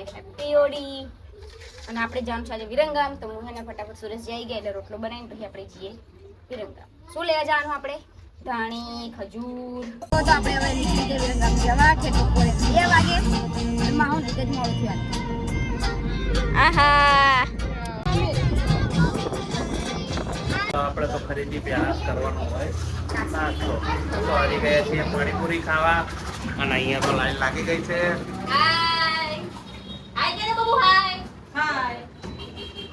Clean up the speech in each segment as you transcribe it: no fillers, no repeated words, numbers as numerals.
અને હેપી હોળી. અને આપણે જાણ છે આજે વિરંગામ, તો હું હેને ફટાફટ સુરેશ જઈ ગયા એટલે રોટલો બનાવીને પછી આપણે જઈએ વિરંગામ. શું લેવા જવાનું આપણે? ધાણી, ખજૂર. તો આપણે હવે નીકળી જઈએ વિરંગામ જવા કે બપોરે 2 વાગે. એમાં હું નીકળ મોડું થયું. આહા આપણે તો ખરીદી પ્યાસ કરવાનો હોય. નાસ્તો તો આવી ગયા છીએ પાણીપુરી ખાવા અને અહીંયા તો લાઈન લાગી ગઈ છે. હાય હાય કે બબુ હાય હાય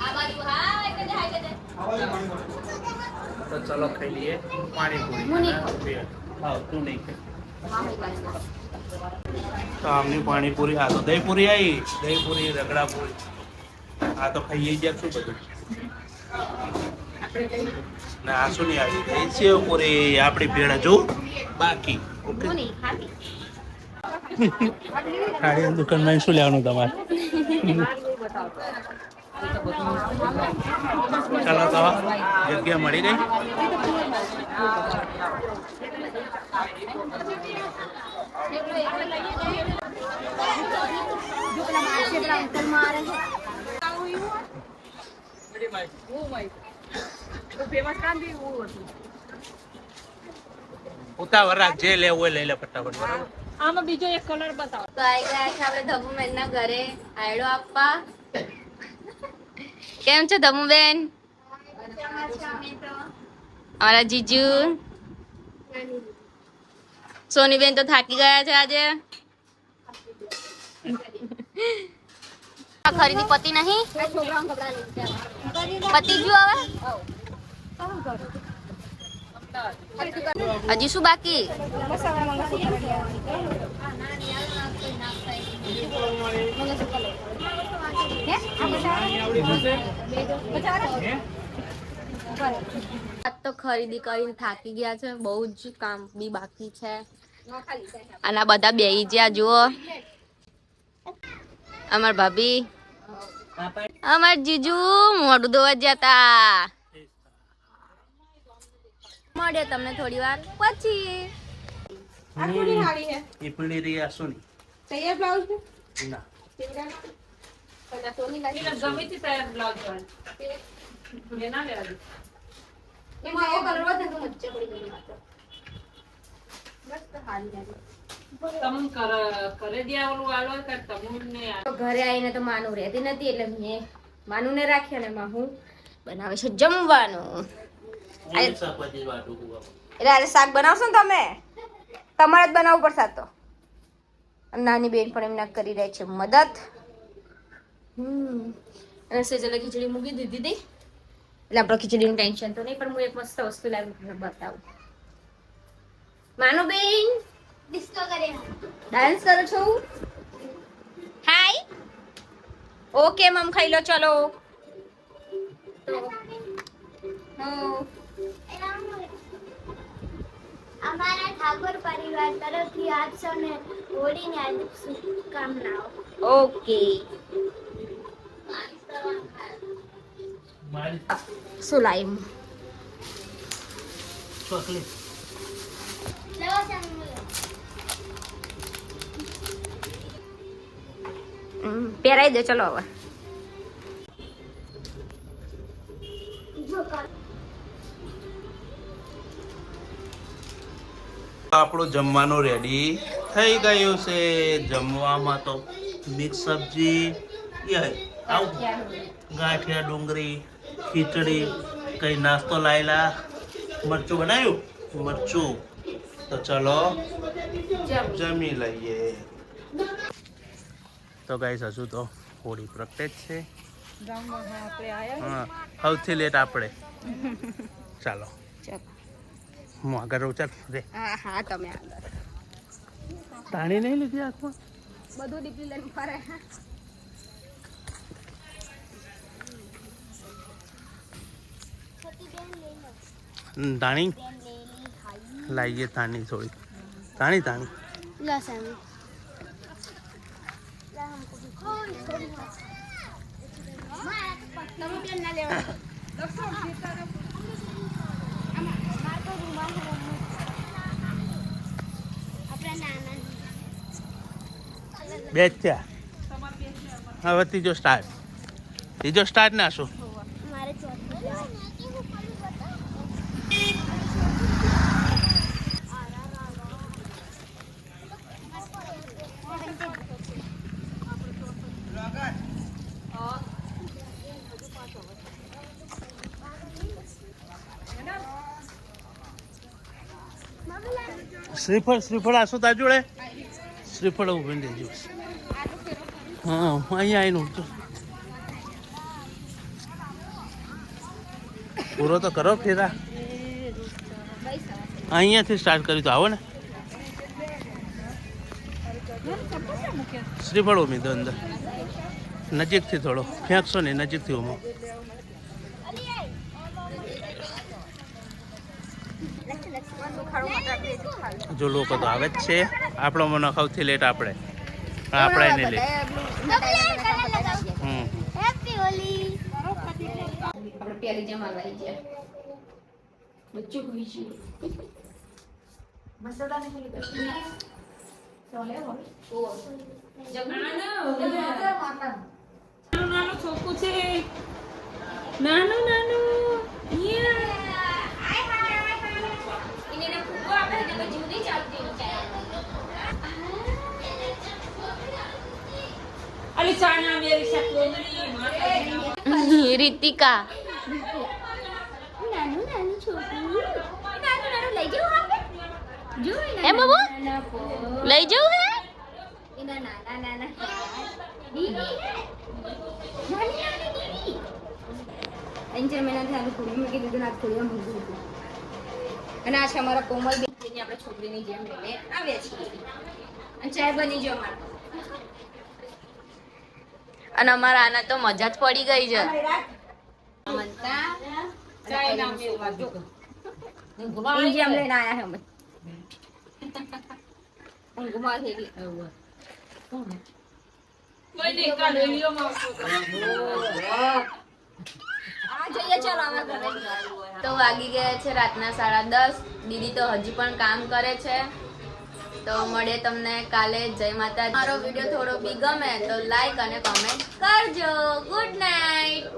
આ બાજુ હાય કે હાય કે તો ચલો ખાઈ લઈએ પાણીપુરી. હા તું નહીં ખાય તો આમની પાણીપુરી. આ તો દહીંપુરી આવી, દહીંપુરી, રગડાપુરી. આ તો ખાઈએ જ શું બધું. ના આ શું નહીં આવી ગઈ સેવપુરી. આપણી ભેળ હજુ બાકી. ઓકે ખાડીની દુકાનમાં શું લેવાનું તમારે? ચાલો તો જગ્યા મળી ગઈ. ઉતાવળ રાખ, જે લેવું હોય લઈ લે ફટાફટ. આમાં બીજો એક કલર બતાવો. તો આવી ગયા છે આપણે ધબુબેન ના ઘરે આયડો આપવા. કેમ છો ધબુબેન? અમારા જીજુ સોનીબેન તો થાકી ગયા છે આજે. ખરીદી પતિ નહીં, પતિ ગયું હવે હજી શું બાકી? તો ખરીદી કરીને થાકી ગયા છે, બહુ જ કામ બી બાકી છે. અને બધા બેહી જ્યાં જુઓ, અમાર ભાભી, અમાર જીજુ મોઢું ધોવા જતા. મળે તમને થોડી વાર પછી. એ પીળી રહી આ શું ના ગમે તે તૈયાર બ્લાઉઝ હોય એના લેવા દે. એમાં એ કલર વધે તો મચ્ચે પડી ગઈ માત્ર. બસ તો હાલી જાય. તમન કરે દેવાનું આલો કે તમને તો ઘરે આવીને તો માનું રહેતી નથી એટલે મેં માનુને રાખ્યા ને માં હું બનાવે છે જમવાનું. એટલે આજે શાક બનાવશો ને તમે? તમારે જ બનાવવું પડશે તો. નાની બેન પણ એમના કરી રહી છે મદદ. અને સેજલે ખીચડી મૂકી દીધી હતી એટલે આપણે ખીચડીનું ટેન્શન તો નહીં, પણ હું એક મસ્ત વસ્તુ લાવી બતાવું. માનો બેન ડિસ્કો કરે, ડાન્સ કરો છો? હાય ઓકે મમ ખાઈ લો ચલો. અમારા ઠાકોર પરિવાર તરફથી આપ સૌને હોળીની હાર્દિક શુભકામનાઓ. ઓકે શું લાવ્યું? ચોકલેટ. પહેરાઈ દે ચલો હવે. આપણું જમવાનું રેડી થઈ ગયું છે. જમવામાં તો મિક્સ સબ્જી, ગાંઠિયા, ડુંગળી, ખીચડી, કઈ નાસ્તો લાયેલા, મરચું બનાવ્યું, મરચું. તો ચલો જમી લઈએ. તો ગાઈસ હજુ તો હોળી પ્રગટે જ છે. હા સૌથી લેટ આપણે. ચાલો હું આગળ રહું. ચાલ રે. હા હા તમે આગળ. તાણી નહીં લીધી હાથમાં? બધું ડીપલી લઈને ફરે. તાણી લાવીએ. તાણી થોડી તાણી તાણી લસણ બે જ થયા. હવે ત્રીજો સ્ટાર્ટ ના શું મારે ચોથું શ્રીફળ આશું તાર જોડે શ્રીફળ ઉભી દેજો હા અહીંયા આવીને પૂરો તો કરો ફેરા અહીંયાથી સ્ટાર્ટ કર્યું તો આવો ને શ્રીફળ ઉમી દો અંદર નજીકથી થોડો ફેંકશો ને નજીકથી ઉમો જો લોકો તો આવે જ છે આપણો મનો સૌથી લેટ આપણે એને લેટ હેપી હોલી આપણે પેલી જેમ આવી ગયા બચ્ચું હોઈ છે મસાલા ને ખાલી કરી ચાલે હો નાનું છોકું છે નાનું એને ફૂગો આપે ને તો જીવ નહીં ચાલતી અલી ચાના મેરી શકલોની રીતિકા નાનું છોકરું નાનું લઈ જાવ આપણે જો હે બાબુ લઈ જવું હે એના નાના દીદી નાની દીદી 5 મહિનાથી આનું ખોડી મૂકી દીધું ના ખોડીમાં મૂકી દીધું અને આ છે અમારા કોમલ બેન જેની આપણે છોકરીની જેમ લઈને આવ્યા છીએ અને ચાય બની જો અમારે અને અમારા આના તો મજા જ પડી ગઈ છે મનતા ચાય ના મેલવા જો ઊંઘમાં જેમ લઈને આયા હે અમે ઊંઘમાં થયેલી કોઈ નહીં કાલે લીઓમાં આ જઈએ ચાલો અમારા ઘરે તો વાગી ગયા છે રાતના 10:30 દીદી તો હજી પણ કામ કરે છે તો મળે તમને કાલે જય માતા મારો વિડીયો થોડો બી ગમે તો લાઈક અને કોમેન્ટ કરજો ગુડ નાઇટ